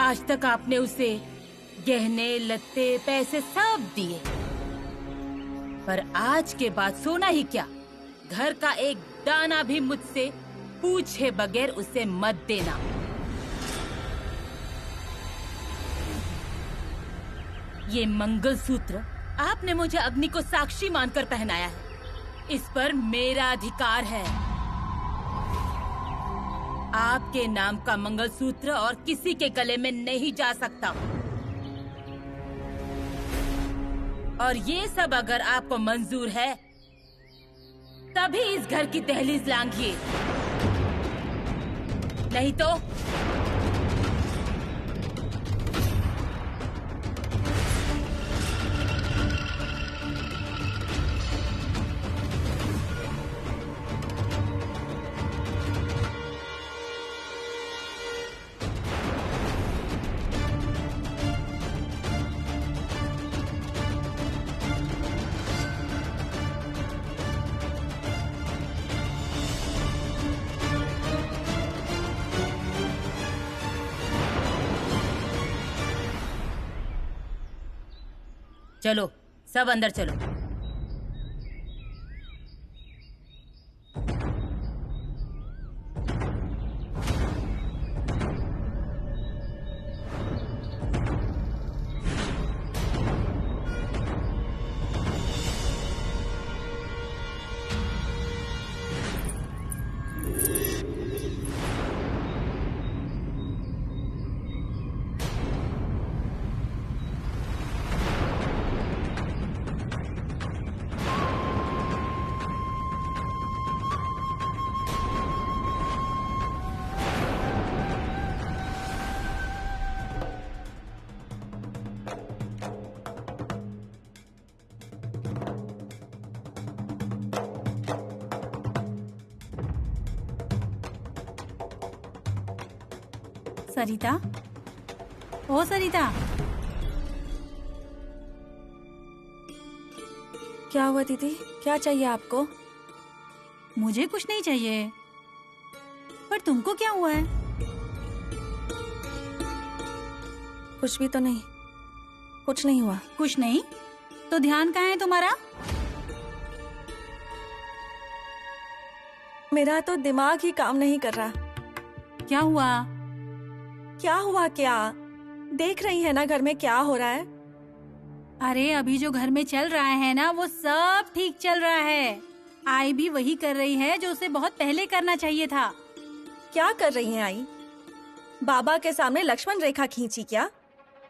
आज तक आपने उसे गहने, लत्ते, पैसे सब दिए, पर आज के बाद सोना ही क्या, घर का एक दाना भी मुझसे पूछे बगैर उसे मत देना। ये मंगलसूत्र आपने मुझे अग्नि को साक्षी मानकर पहनाया है, इस पर मेरा अधिकार है। आपके नाम का मंगलसूत्र और किसी के गले में नहीं जा सकता। और ये सब अगर आपको मंजूर है तभी इस घर की दहलीज लांघिए, नहीं तो चलो, सब अंदर चलो। सरिता, ओ सरिता, क्या हुआ दीदी? क्या चाहिए आपको? मुझे कुछ नहीं चाहिए, पर तुमको क्या हुआ है? कुछ भी तो नहीं, कुछ नहीं हुआ। कुछ नहीं तो ध्यान कहाँ है तुम्हारा? मेरा तो दिमाग ही काम नहीं कर रहा। क्या हुआ? क्या हुआ? क्या देख रही है ना घर में क्या हो रहा है? अरे अभी जो घर में चल रहा है ना वो सब ठीक चल रहा है। आई भी वही कर रही है जो उसे बहुत पहले करना चाहिए था। क्या कर रही हैं आई? बाबा के सामने लक्ष्मण रेखा खींची क्या?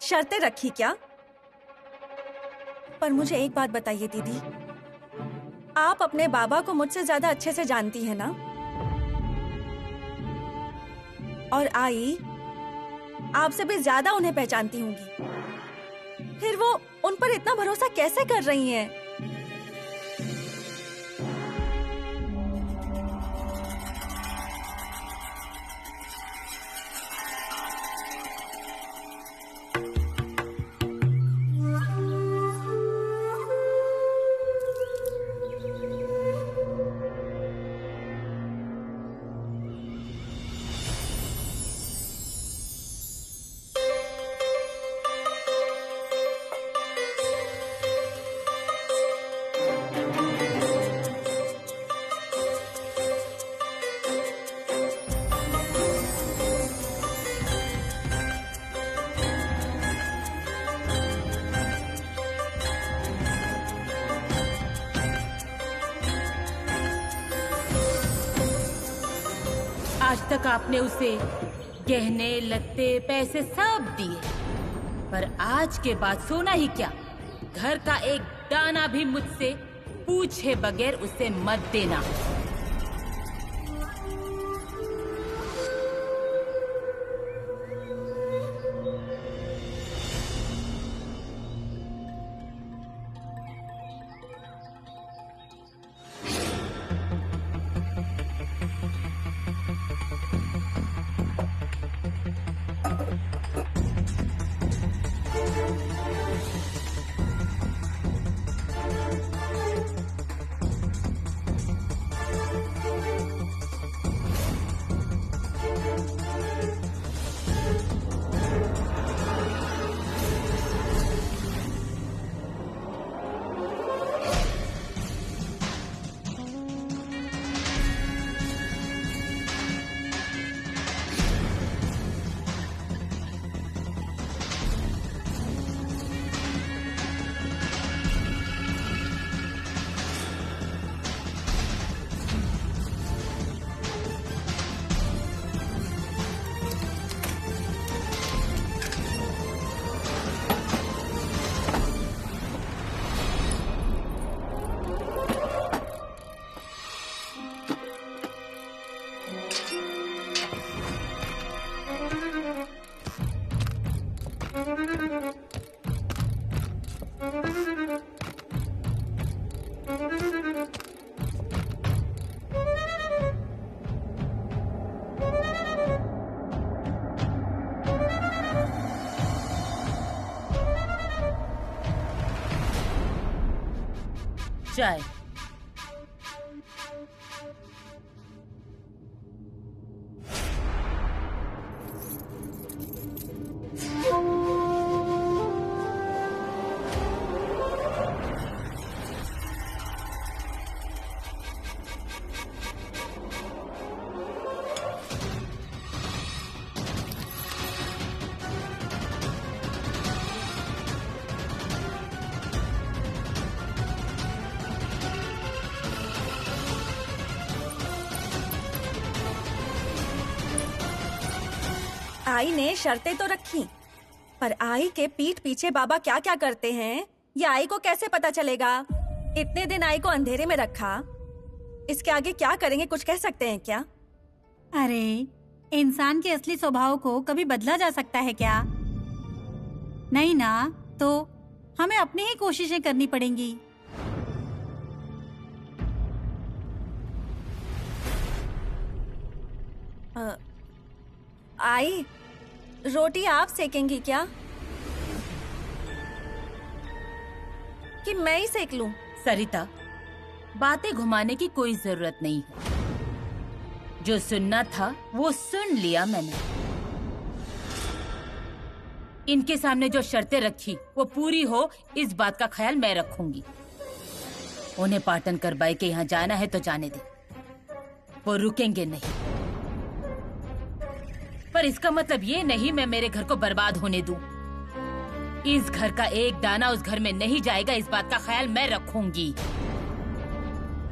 शर्तें रखी क्या? पर मुझे एक बात बताइए दीदी, आप अपने बाबा को मुझसे ज्यादा अच्छे से जानती है ना? और आई आपसे भी ज्यादा उन्हें पहचानती होंगी, फिर वो उन पर इतना भरोसा कैसे कर रही हैं? आज तक आपने उसे गहने, लत्ते, पैसे सब दिए, पर आज के बाद सोना ही क्या, घर का एक दाना भी मुझसे पूछे बगैर उसे मत देना। चाय। आई ने शर्तें तो रखी, पर आई के पीठ पीछे बाबा क्या क्या करते हैं ये आई को कैसे पता चलेगा? इतने दिन आई को अंधेरे में रखा, इसके आगे क्या करेंगे कुछ कह सकते हैं क्या? अरे इंसान के असली स्वभाव को कभी बदला जा सकता है क्या? नहीं ना, तो हमें अपनी ही कोशिशें करनी पड़ेंगी। आई, रोटी आप सेकेंगी क्या कि मैं ही सेक लूं? सरिता, बातें घुमाने की कोई जरूरत नहीं है। जो सुनना था वो सुन लिया मैंने। इनके सामने जो शर्तें रखी वो पूरी हो, इस बात का ख्याल मैं रखूंगी। उन्हें पाटनकर बाई के यहाँ जाना है तो जाने दे, वो रुकेंगे नहीं। पर इसका मतलब ये नहीं मैं मेरे घर को बर्बाद होने दूं। इस घर का एक दाना उस घर में नहीं जाएगा, इस बात का ख्याल मैं रखूंगी।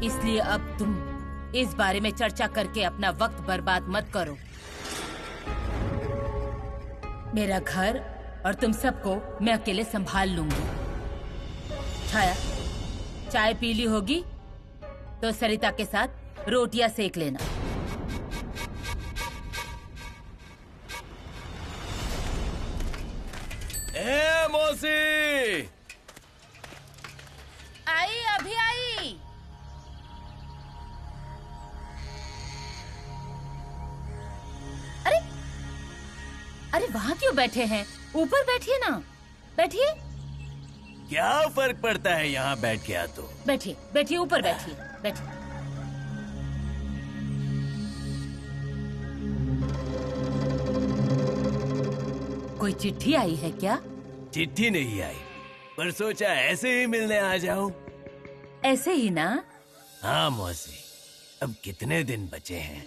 इसलिए अब तुम इस बारे में चर्चा करके अपना वक्त बर्बाद मत करो। मेरा घर और तुम सबको मैं अकेले संभाल लूंगी। छाया, चाय पी ली होगी तो सरिता के साथ रोटियां सेक लेना। ए मौसी! आई, अभी आई। अरे अरे वहाँ क्यों बैठे हैं? ऊपर बैठिए ना, बैठिए। क्या फर्क पड़ता है यहाँ बैठ गया तो? बैठिए बैठिए, ऊपर बैठिए, बैठिए। कोई चिट्ठी आई है क्या? चिट्ठी नहीं आई, पर सोचा ऐसे ही मिलने आ जाऊं। ऐसे ही ना? हाँ मौसी, अब कितने दिन बचे हैं?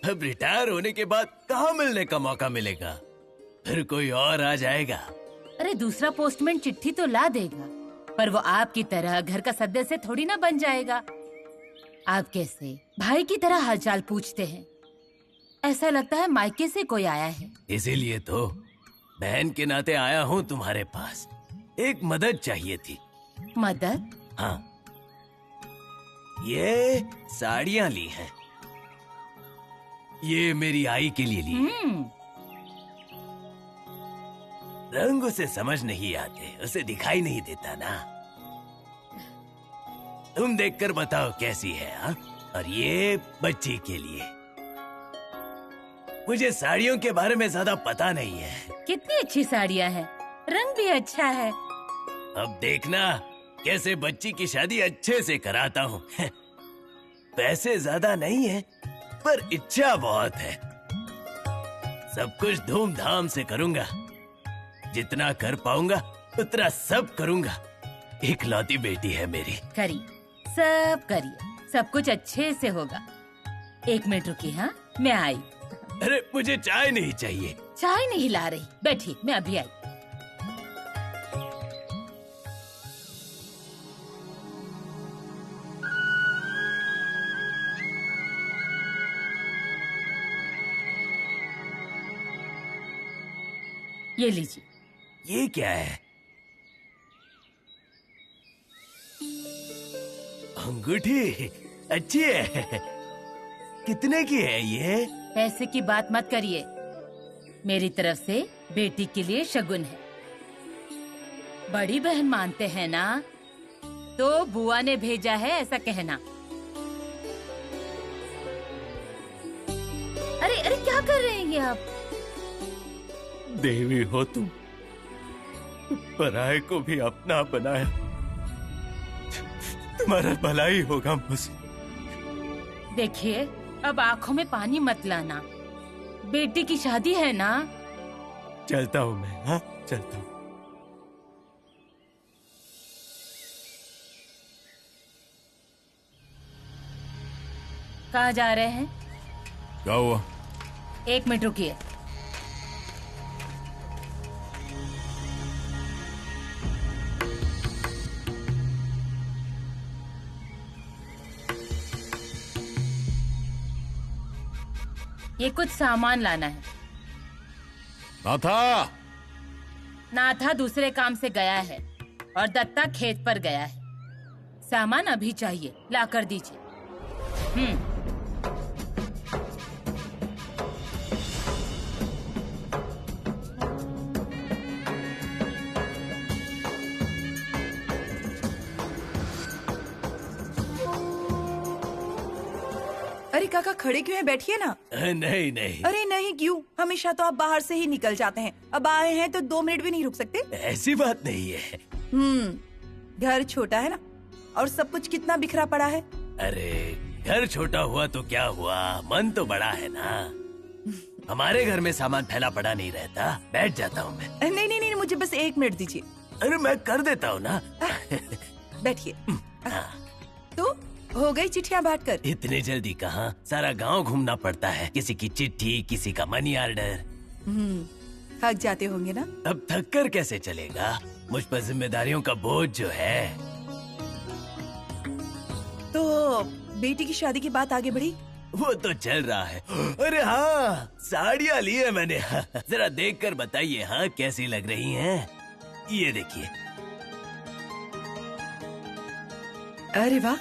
अब रिटायर होने के बाद कहाँ मिलने का मौका मिलेगा? फिर कोई और आ जाएगा। अरे दूसरा पोस्टमैन चिट्ठी तो ला देगा, पर वो आपकी तरह घर का सदस्य थोड़ी ना बन जाएगा। आप कैसे भाई की तरह हालचाल पूछते हैं, ऐसा लगता है मायके से कोई आया है। इसीलिए तो बहन के नाते आया हूँ तुम्हारे पास। एक मदद चाहिए थी। मदद? हाँ, ये साड़ियाँ ली हैं। ये मेरी आई के लिए ली। रंग उसे समझ नहीं आते, उसे दिखाई नहीं देता ना। तुम देखकर बताओ कैसी है। हाँ? और ये बच्ची के लिए। मुझे साड़ियों के बारे में ज्यादा पता नहीं है। कितनी अच्छी साड़ियाँ हैं, रंग भी अच्छा है। अब देखना कैसे बच्ची की शादी अच्छे से कराता हूँ। पैसे ज्यादा नहीं है, पर इच्छा बहुत है। सब कुछ धूमधाम से करूँगा। जितना कर पाऊंगा उतना सब करूँगा। इकलौती बेटी है मेरी। सब करिए, सब कुछ अच्छे से होगा। 1 मिनट रुकिए, हाँ मैं आई। अरे मुझे चाय नहीं चाहिए। चाय नहीं ला रही, बैठिए, मैं अभी आई। ये लीजिए। ये क्या है? अंगूठी अच्छी है। कितने की है ये? पैसे की बात मत करिए, मेरी तरफ से बेटी के लिए शगुन है। बड़ी बहन मानते हैं ना, तो बुआ ने भेजा है ऐसा कहना। अरे अरे क्या कर रहे हैं ये आप? देवी हो तुम, पराये को भी अपना बनाया, तुम्हारा भलाई होगा मुझसे। देखिए, अब आंखों में पानी मत लाना। बेटी की शादी है ना। चलता हूँ मैं। हाँ, चलता हूँ। कहाँ जा रहे हैं? क्या हुआ? 1 मिनट रुकिए। ये कुछ सामान लाना है। नाथा! नाथा दूसरे काम से गया है और दत्ता खेत पर गया है। सामान अभी चाहिए, ला कर दीजिए। अरे काका खड़े क्यों हैं? बैठिए ना। नहीं नहीं, अरे नहीं क्यों? हमेशा तो आप बाहर से ही निकल जाते हैं, अब आए हैं तो 2 मिनट भी नहीं रुक सकते? ऐसी बात नहीं है। घर छोटा है ना, और सब कुछ कितना बिखरा पड़ा है। अरे घर छोटा हुआ तो क्या हुआ, मन तो बड़ा है ना। हमारे घर में सामान फैला पड़ा नहीं रहता। बैठ जाता हूँ मैं। नहीं नहीं नहीं, मुझे बस 1 मिनट दीजिए। अरे मैं कर देता हूँ ना। बैठिए। हाँ। तो हो गई चिट्ठियाँ बांटकर? इतने जल्दी कहाँ, सारा गांव घूमना पड़ता है। किसी की चिट्ठी, किसी का मनी ऑर्डर। थक जाते होंगे ना? अब थक कर कैसे चलेगा, मुझ पर जिम्मेदारियों का बोझ जो है। तो बेटी की शादी की बात आगे बढ़ी? वो तो चल रहा है। अरे हाँ, साड़ियाँ ली है मैंने। जरा देख कर बताइए, हाँ कैसी लग रही हैं? ये देखिए। अरे वाह,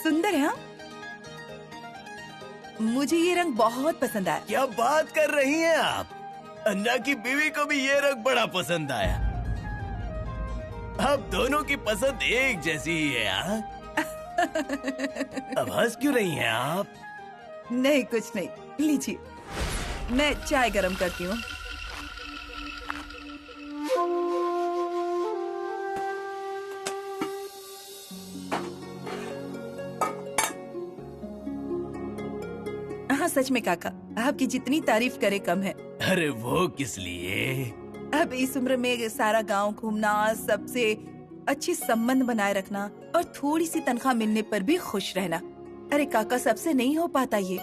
सुंदर है। हाँ, मुझे ये रंग बहुत पसंद आया। क्या बात कर रही हैं आप? अन्ना की बीवी को भी ये रंग बड़ा पसंद आया। आप दोनों की पसंद एक जैसी ही है। हाँ? अब हंस क्यों रही हैं आप? नहीं कुछ नहीं, लीजिए मैं चाय गरम करती हूँ। हाँ सच में काका, आपकी जितनी तारीफ करे कम है। अरे वो किस लिए? अब इस उम्र में सारा गांव घूमना, सबसे अच्छी संबंध बनाए रखना और थोड़ी सी तनख्वाह मिलने पर भी खुश रहना। अरे काका, सबसे नहीं हो पाता ये।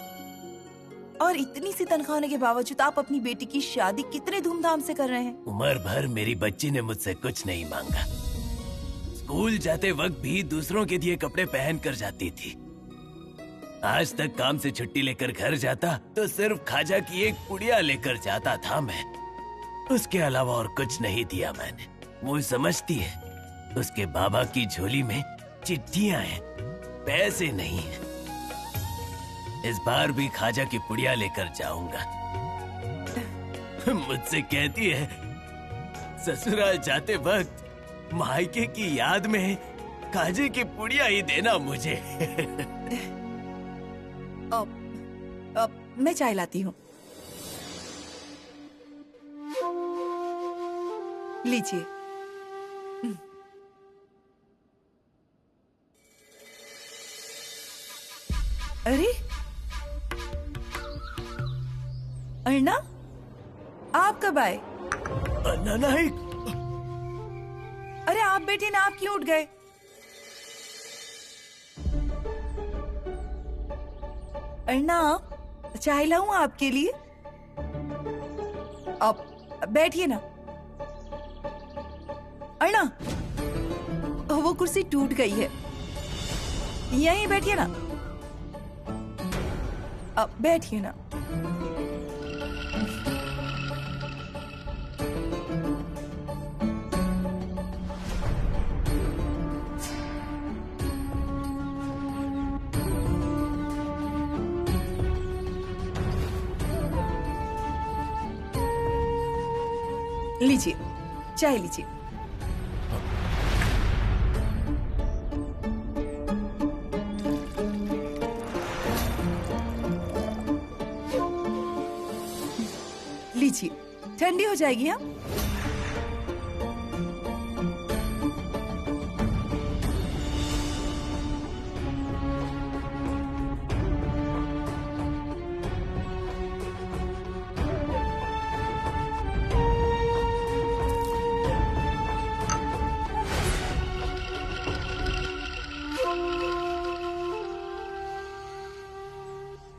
और इतनी सी तनख्वाह होने के बावजूद आप अपनी बेटी की शादी कितने धूमधाम से कर रहे हैं। उम्र भर मेरी बच्ची ने मुझसे कुछ नहीं मांगा। स्कूल जाते वक्त भी दूसरों के दिए कपड़े पहन कर जाती थी। आज तक काम से छुट्टी लेकर घर जाता तो सिर्फ खाजा की एक पुड़िया लेकर जाता था मैं। उसके अलावा और कुछ नहीं दिया मैंने। वो समझती है उसके बाबा की झोली में चिट्ठियां हैं, पैसे नहीं हैं। इस बार भी खाजा की पुड़िया लेकर जाऊंगा। मुझसे कहती है ससुराल जाते वक्त मायके की याद में खाजे की पुड़िया ही देना मुझे। अब मैं चाय लाती हूँ, लीजिए। अरे अर्णा, आप कब आए? नहीं। अरे आप बैठे ना, आप क्यों उठ गए? अर्णा, चाय लाऊं आपके लिए? आप बैठिए ना। अर्णा, वो कुर्सी टूट गई है, यहीं बैठिए ना। अब बैठिए ना। लीजिए, चाय लीजिए। लीजिए, ठंडी हो जाएगी। हाँ,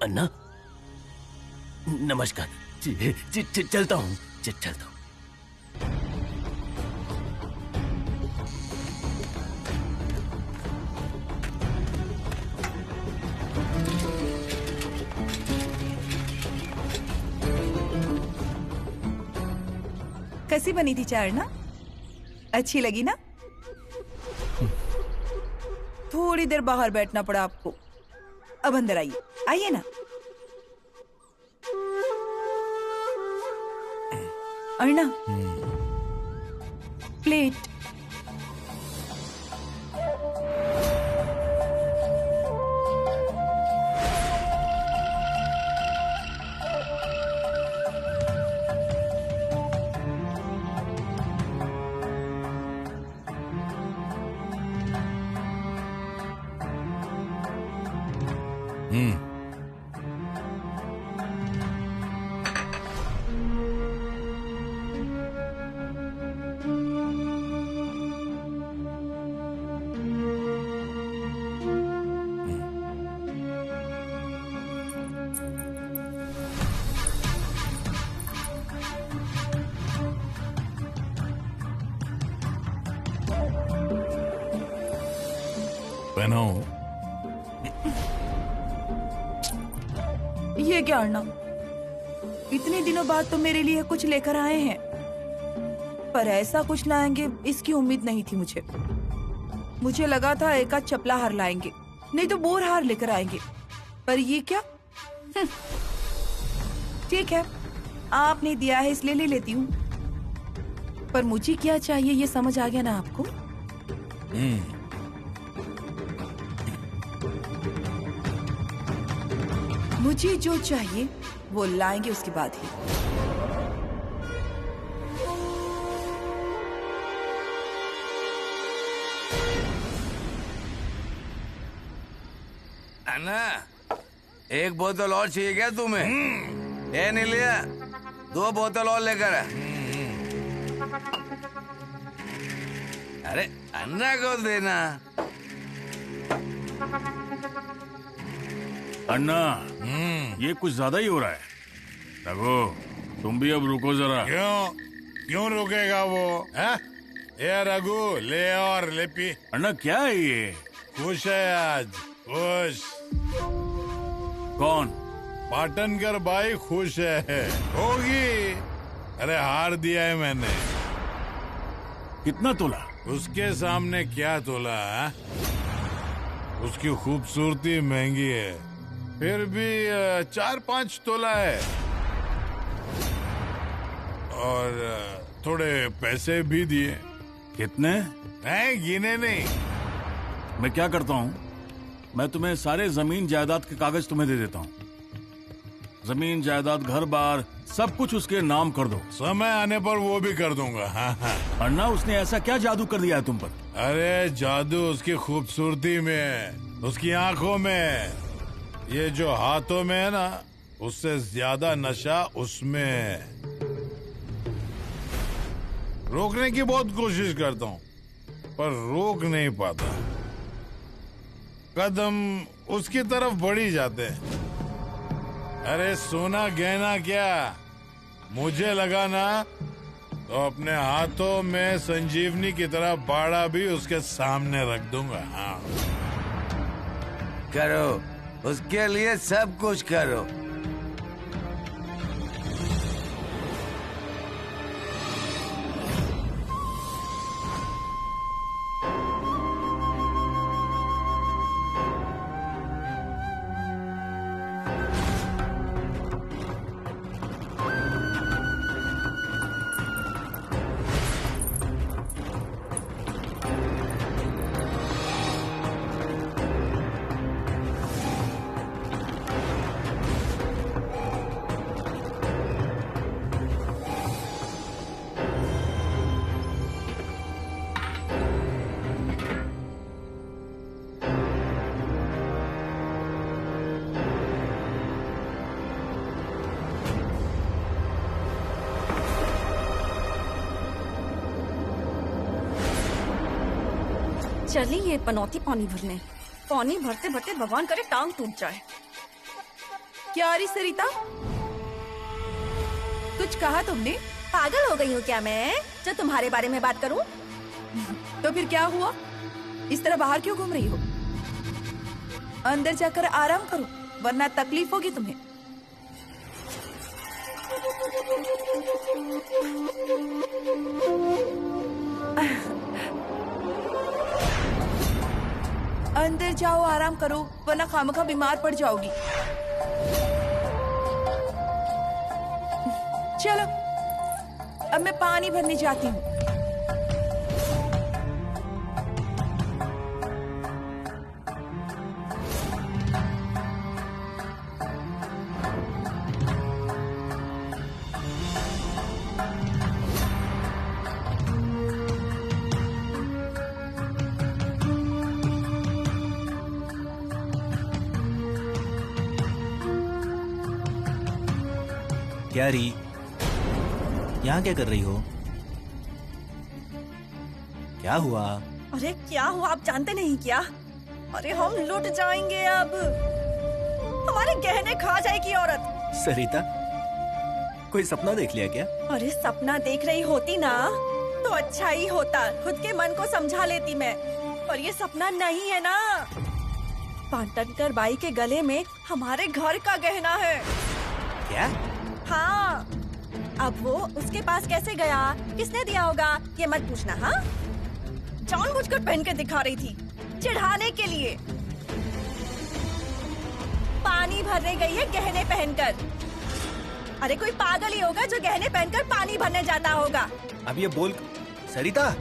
अन्ना नमस्कार। चलता हूँ चलता हूँ। कैसी बनी थी चाय ना? अच्छी लगी ना? थोड़ी देर बाहर बैठना पड़ा आपको। अब अंदर आइए, आइए ना। अर्णा, प्लेट। पहनाओ। ये क्या अर्णव, इतने दिनों बाद तो मेरे लिए कुछ लेकर आए हैं, पर ऐसा कुछ लाएंगे इसकी उम्मीद नहीं थी मुझे। मुझे लगा था एक आध चपला हार लाएंगे, नहीं तो बोर हार लेकर आएंगे, पर ये क्या? ठीक है, आपने दिया है इसलिए ले लेती हूँ, पर मुझे क्या चाहिए ये समझ आ गया ना आपको? मुझे जो चाहिए वो लाएंगे उसके बाद ही। अन्ना, एक बोतल और चाहिए क्या तुम्हें? ये नहीं लिया, 2 बोतल और लेकर आ। अरे अन्ना को देना। अन्ना, ये कुछ ज्यादा ही हो रहा है। रघु, तुम भी अब रुको जरा। क्यों रुकेगा वो? है? ये रघु, ले और ले पी। अन्ना, क्या है ये? खुश है आज, खुश। कौन? पाटनकर भाई खुश है। होगी। अरे हार दिया है मैंने। कितना तोला? उसके सामने क्या तोला है? उसकी खूबसूरती महंगी है, फिर भी 4-5 तोला है, और थोड़े पैसे भी दिए। कितने? नहीं, गिने नहीं। मैं क्या करता हूँ, मैं तुम्हें सारे जमीन जायदाद के कागज तुम्हें दे देता हूँ। जमीन जायदाद घर बार सब कुछ उसके नाम कर दो। समय आने पर वो भी कर दूंगा। हाँ हाँ। अन्ना, उसने ऐसा क्या जादू कर दिया है तुम पर? अरे जादू उसकी खूबसूरती में, उसकी आंखों में, ये जो हाथों में है ना, उससे ज्यादा नशा उसमें है। रोकने की बहुत कोशिश करता हूँ, पर रोक नहीं पाता। कदम उसकी तरफ बढ़ी जाते हैं। अरे सोना गहना क्या, मुझे लगा ना तो अपने हाथों में संजीवनी की तरह बाड़ा भी उसके सामने रख दूंगा। हाँ, करो, उसके लिए सब कुछ करो। चलिए ये पनौती पानी भरने। पानी भरते भरते भगवान करे टांग टूट जाए। क्या रही सरिता, कुछ कहा तुमने? पागल हो गई हूँ क्या मैं जो तुम्हारे बारे में बात करूँ? तो फिर क्या हुआ? इस तरह बाहर क्यों घूम रही हो? अंदर जाकर आराम करो, वरना तकलीफ होगी तुम्हें। अंदर जाओ, आराम करो, वरना खामखा बीमार पड़ जाओगी। चलो, अब मैं पानी भरने जाती हूँ। क्या री, यहाँ क्या कर रही हो? क्या हुआ? अरे क्या हुआ, आप जानते नहीं क्या? अरे हम लुट जाएंगे अब, हमारे गहने खा जाएगी औरत। सरिता, कोई सपना देख लिया क्या? अरे सपना देख रही होती ना तो अच्छा ही होता, खुद के मन को समझा लेती मैं। पर ये सपना नहीं है ना। पाटनकर बाई के गले में हमारे घर का गहना है। क्या? हाँ, अब वो उसके पास कैसे गया, किसने दिया होगा, ये मत पूछना। हाँ, जानबूझकर पहन के दिखा रही थी, चिढ़ाने के लिए। पानी भरने गई है गहने पहनकर। अरे कोई पागल ही होगा जो गहने पहनकर पानी भरने जाता होगा। अब ये बोल सरिता।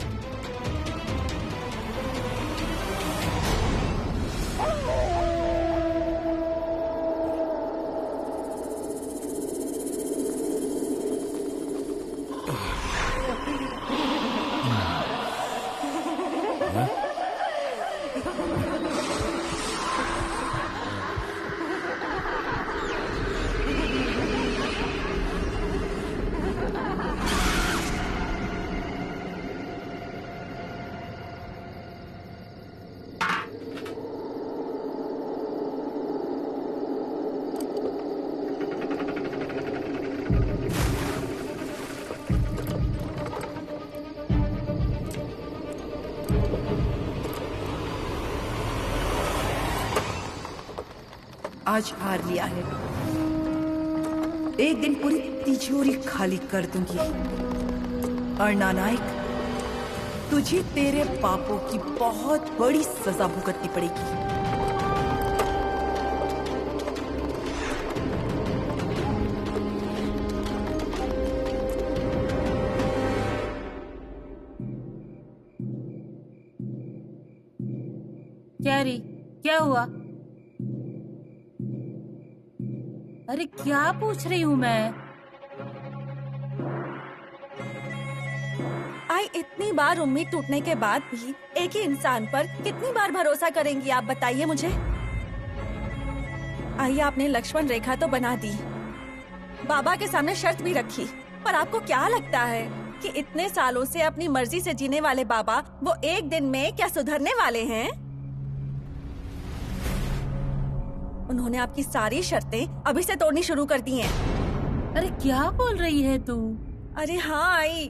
आज हार लिया है, एक दिन पूरी तिजोरी खाली कर दूंगी। और नानायक, तुझे तेरे पापों की बहुत बड़ी सजा भुगतनी पड़ेगी। क्या री, क्या हुआ? अरे क्या पूछ रही हूँ मैं? आई इतनी बार उम्मीद टूटने के बाद भी एक ही इंसान पर कितनी बार भरोसा करेंगी आप, बताइए मुझे। आई आपने लक्ष्मण रेखा तो बना दी, बाबा के सामने शर्त भी रखी, पर आपको क्या लगता है कि इतने सालों से अपनी मर्जी से जीने वाले बाबा वो एक दिन में क्या सुधरने वाले हैं? उन्होंने आपकी सारी शर्तें अभी से तोड़नी शुरू कर दी हैं। अरे क्या बोल रही है तू? अरे हाँ आई,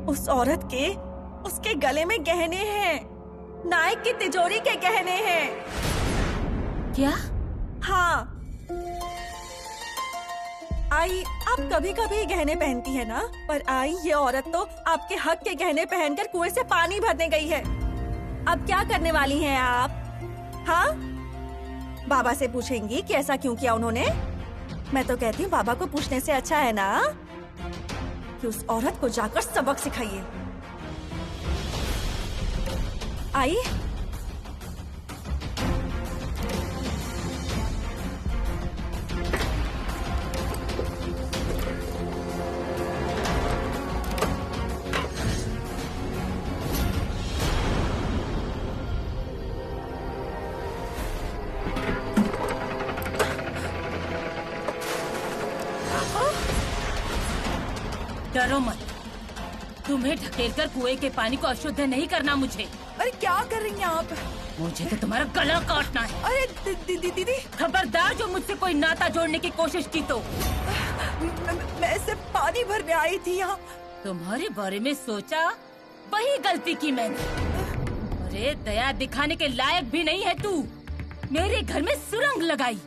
उस औरत के उसके गले में गहने हैं, नायक की तिजोरी के गहने हैं। क्या? हाँ आई, आप कभी कभी गहने पहनती है ना, पर आई ये औरत तो आपके हक के गहने पहनकर कुएं से पानी भरने गई है। अब क्या करने वाली हैं आप? हाँ, बाबा से पूछेंगी कि ऐसा क्यों किया उन्होंने? मैं तो कहती हूँ बाबा को पूछने से अच्छा है ना कि उस औरत को जाकर सबक सिखाइए। आई, डरो मत, तुम्हें ढकेलकर कुएं के पानी को अशुद्ध नहीं करना मुझे। अरे क्या कर रही हैं आप? मुझे तो तुम्हारा गला काटना है। अरे दीदी, खबरदार जो मुझसे कोई नाता जोड़ने की कोशिश की तो। मैं सिर्फ पानी भरने आई थी यहाँ। तुम्हारे बारे में सोचा, वही गलती की मैंने। अरे दया दिखाने के लायक भी नहीं है तू। मेरे घर में सुरंग लगाई,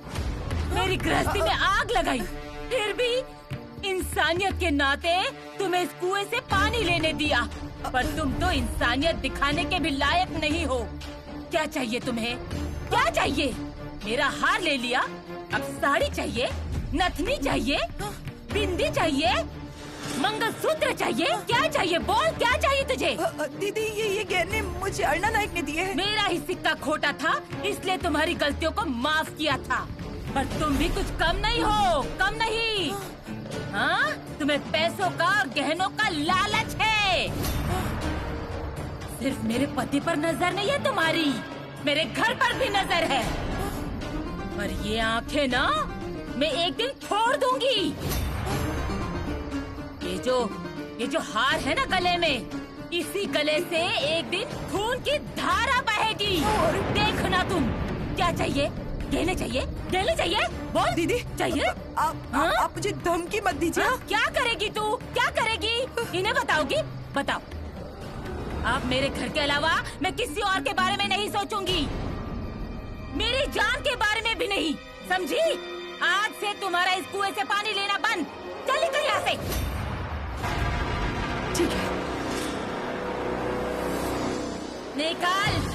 मेरी गृहस्थी में आग लगाई, फिर भी इंसानियत के नाते तुम्हें इस कुएं से पानी लेने दिया। पर तुम तो इंसानियत दिखाने के भी लायक नहीं हो। क्या चाहिए तुम्हें? क्या चाहिए? मेरा हार ले लिया, अब साड़ी चाहिए, नथनी चाहिए, बिंदी चाहिए, मंगलसूत्र चाहिए? क्या चाहिए? बोल, क्या चाहिए तुझे? दीदी, ये गहने मुझे अर्णा नायक ने दिए हैं। मेरा ही सिक्का खोटा था, इसलिए तुम्हारी गलतियों को माफ किया था। पर तुम भी कुछ कम नहीं हो, कम नहीं। हाँ, तुम्हें पैसों का और गहनों का लालच है। सिर्फ मेरे पति पर नजर नहीं है तुम्हारी, मेरे घर पर भी नजर है। पर ये आंखें ना, मैं एक दिन फोड़ दूंगी। ये जो हार है ना गले में, इसी गले से एक दिन खून की धारा बहेगी। देखना तुम। क्या चाहिए? गहने चाहिए? गहने चाहिए? बोल दीदी, चाहिए? आप मुझे धमकी मत दीजिए। क्या करेगी तू? क्या करेगी? इन्हें बताओगी? बताओ। अब मेरे घर के अलावा मैं किसी और के बारे में नहीं सोचूंगी, मेरी जान के बारे में भी नहीं, समझी? आज से तुम्हारा इस कुएं से पानी लेना बंद। चल निकल यहाँ से। ठीक है। निकाल।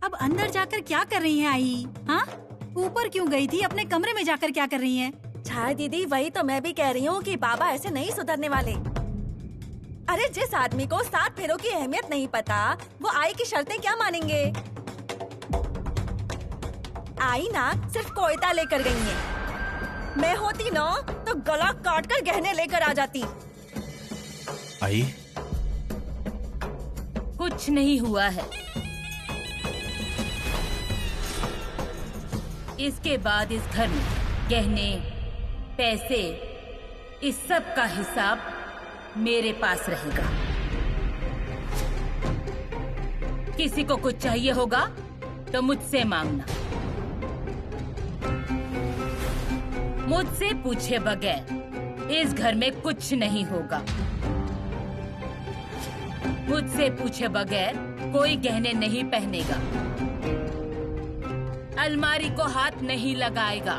अब अंदर जाकर क्या कर रही हैं आई? हाँ, ऊपर क्यों गई थी? अपने कमरे में जाकर क्या कर रही हैं? छाया दीदी, वही तो मैं भी कह रही हूँ कि बाबा ऐसे नहीं सुधरने वाले। अरे जिस आदमी को 7 फेरों की अहमियत नहीं पता, वो आई की शर्तें क्या मानेंगे? आई ना सिर्फ कोयता लेकर गई है। मैं होती ना तो गला काट कर गहने लेकर आ जाती। आई, कुछ नहीं हुआ है। इसके बाद इस घर में गहने, पैसे, इस सब का हिसाब मेरे पास रहेगा। किसी को कुछ चाहिए होगा तो मुझसे मांगना, मुझसे पूछे बगैर इस घर में कुछ नहीं होगा। मुझसे पूछे बगैर कोई गहने नहीं पहनेगा, अलमारी को हाथ नहीं लगाएगा,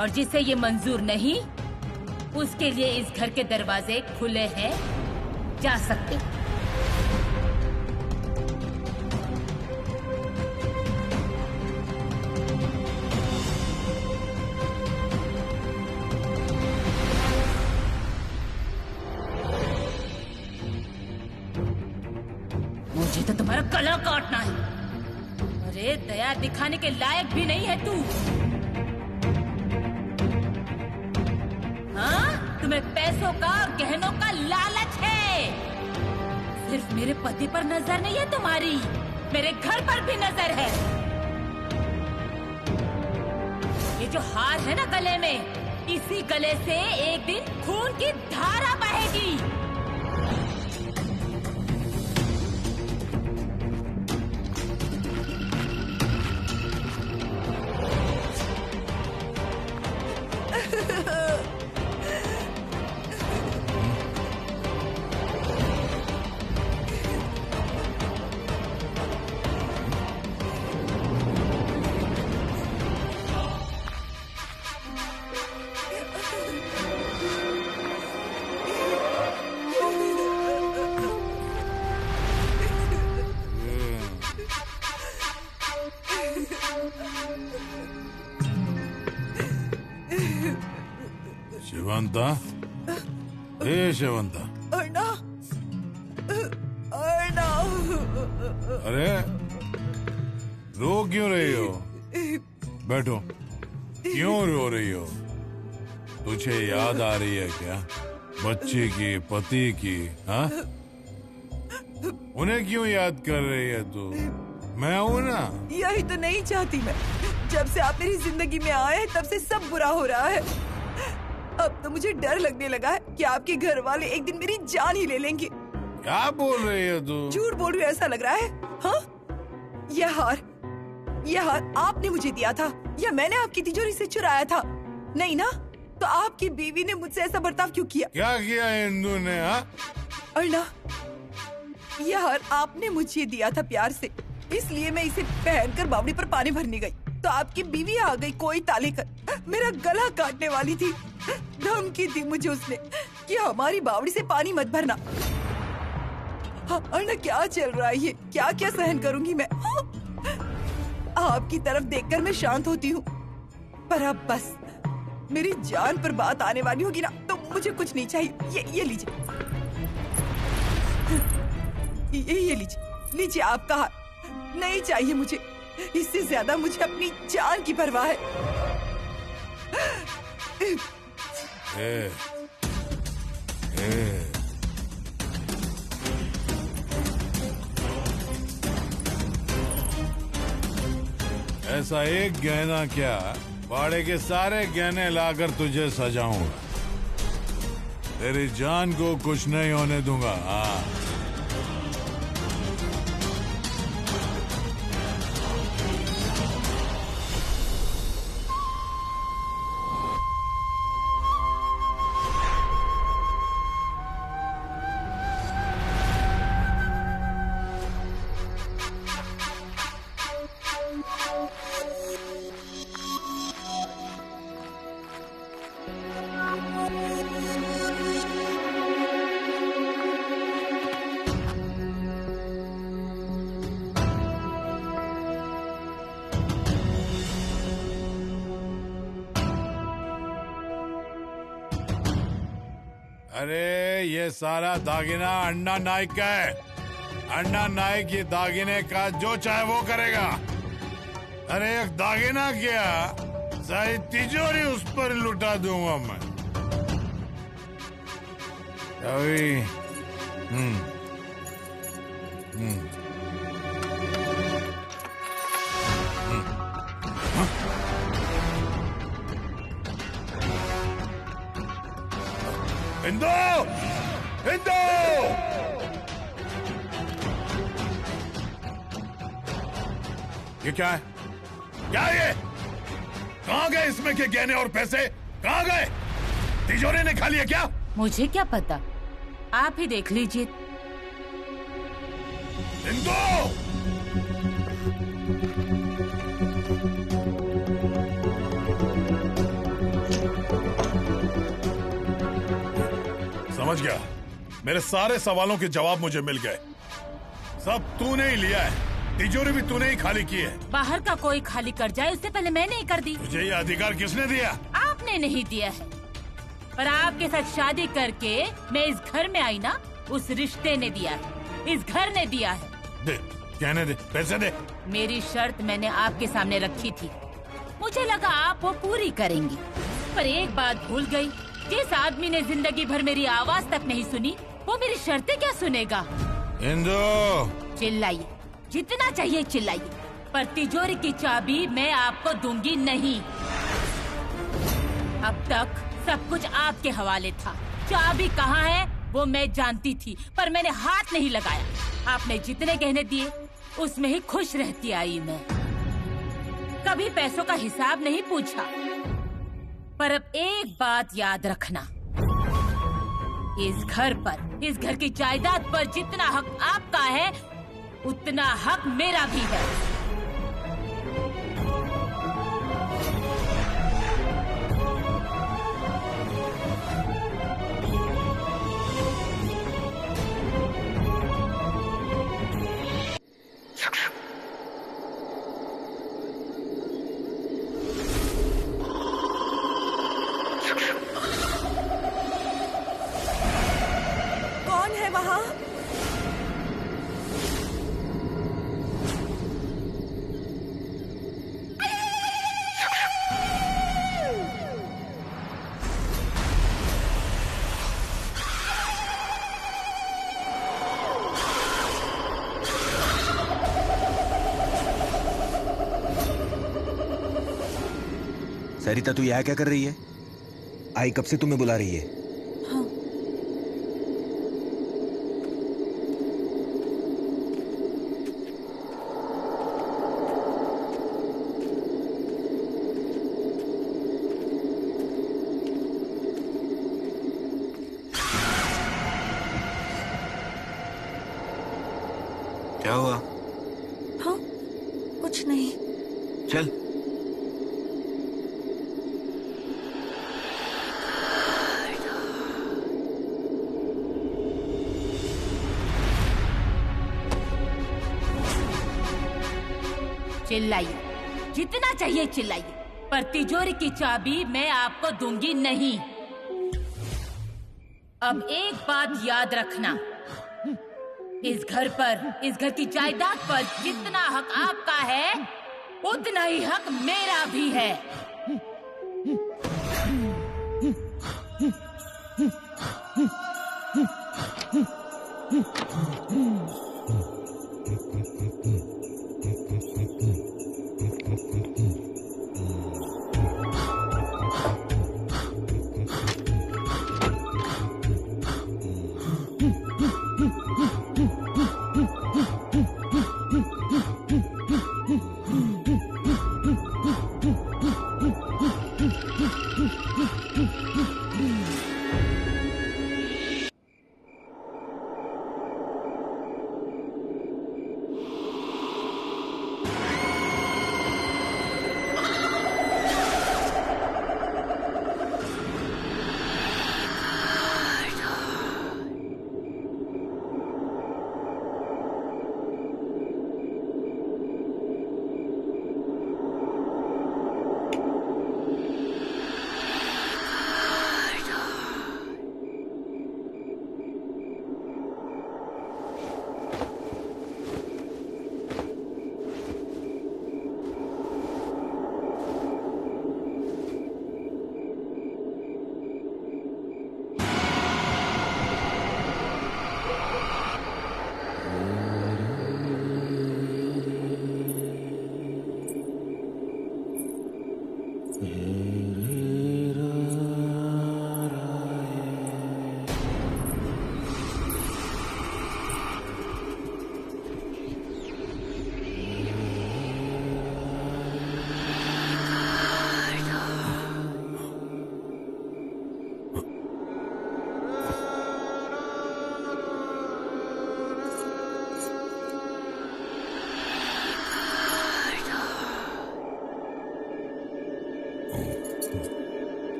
और जिसे ये मंजूर नहीं उसके लिए इस घर के दरवाजे खुले हैं, जा सकते हैं। मुझे तो तुम्हारा गला काटना है। अरे दया दिखाने के लायक भी नहीं है तू। हाँ, तुम्हें पैसों का और गहनों का लालच है। सिर्फ मेरे पति पर नजर नहीं है तुम्हारी, मेरे घर पर भी नजर है। ये जो हार है ना गले में, इसी गले से एक दिन खून की धारा बहेगी। शिवंता, ए शिवंता, अर्णा, अर्णा, अरे रो क्यों रही हो? बैठो। क्यों रो रही हो? तुझे याद आ रही है क्या बच्ची की, पति की? हाँ, उन्हें क्यों याद कर रही है तू? मैं हूं ना। यही तो नहीं चाहती मैं। जब से आप मेरी जिंदगी में आए तब से सब बुरा हो रहा है। अब तो मुझे डर लगने लगा है कि आपके घर वाले एक दिन मेरी जान ही ले लेंगे। क्या बोल रही है तू? झूठ बोल रही हूँ ऐसा लग रहा है। हाँ, यह हार आपने मुझे दिया था या मैंने आपकी तिजोरी से चुराया था? नहीं ना, तो आपकी बीवी ने मुझसे ऐसा बर्ताव क्यों किया? क्या किया इंदु ने? हाँ, अर्णा, यह हार आपने मुझे दिया था प्यार से, इसलिए मैं इसे पहनकर बावड़ी पर पानी भरने गई तो आपकी बीवी आ गई कोई ताले कर, मेरा गला काटने वाली थी। धमकी दी मुझे उसने कि हमारी बावड़ी से पानी मत भरना। हाँ, अर्णा क्या चल रहा है ये? क्या क्या सहन करूंगी मैं? हाँ? आपकी तरफ देखकर मैं शांत होती हूँ, पर अब बस मेरी जान पर बात आने वाली होगी ना तो मुझे कुछ नहीं चाहिए। ये लीजिए, ये लीजिए आपका हार। नहीं चाहिए मुझे, इससे ज्यादा मुझे अपनी जान की परवाह है। ए, ऐसा एक गहना क्या, बाड़े के सारे गहने लाकर तुझे सजाऊंगा। तेरी जान को कुछ नहीं होने दूंगा। हाँ, अरे ये सारा दागिना अन्ना नाइक का है। अन्ना नाइक ये दागिने का जो चाहे वो करेगा। अरे एक दागिना क्या, सारी तिजोरी उस पर लुटा दूंगा मैं। अभी हिंदू, हिंदू! ये क्या है? क्या है ये? कहाँ गए इसमें के गहने और पैसे? कहाँ गए? तिजोरी ने खा लिया क्या? मुझे क्या पता, आप ही देख लीजिए। हिंदू! समझ गया। मेरे सारे सवालों के जवाब मुझे मिल गए। सब तूने ही लिया है, तिजोरी भी तूने ही खाली की है। बाहर का कोई खाली कर जाए उससे पहले मैंने ही कर दी। तुझे ये अधिकार किसने दिया? आपने नहीं दिया है, पर आपके साथ शादी करके मैं इस घर में आई ना, उस रिश्ते ने दिया है, इस घर ने दिया है। दे, कहने दे, पैसे दे। मेरी शर्त मैंने आपके सामने रखी थी, मुझे लगा आप वो पूरी करेंगी, पर एक बात भूल गई। जिस आदमी ने जिंदगी भर मेरी आवाज तक नहीं सुनी, वो मेरी शर्तें क्या सुनेगा? हिंदू! चिल्लाइए, जितना चाहिए चिल्लाइए, पर तिजोरी की चाबी मैं आपको दूंगी नहीं। अब तक सब कुछ आपके हवाले था। चाबी कहाँ है वो मैं जानती थी, पर मैंने हाथ नहीं लगाया। आपने जितने गहने दिए उसमें ही खुश रहती आई मैं, कभी पैसों का हिसाब नहीं पूछा। पर अब एक बात याद रखना, इस घर पर, इस घर की जायदाद पर जितना हक आपका है, उतना हक मेरा भी है। कौन है वहाँ? सरिता, तू यहाँ क्या कर रही है? आई कब से तुम्हें बुला रही है? क्या हुआ? हाँ, कुछ नहीं। चल। चिल्लाइए, जितना चाहिए चिल्लाइए, पर तिजोरी की चाबी मैं आपको दूंगी नहीं। अब एक बात याद रखना, इस घर पर, इस घर की जायदाद पर जितना हक आपका है, उतना ही हक मेरा भी है।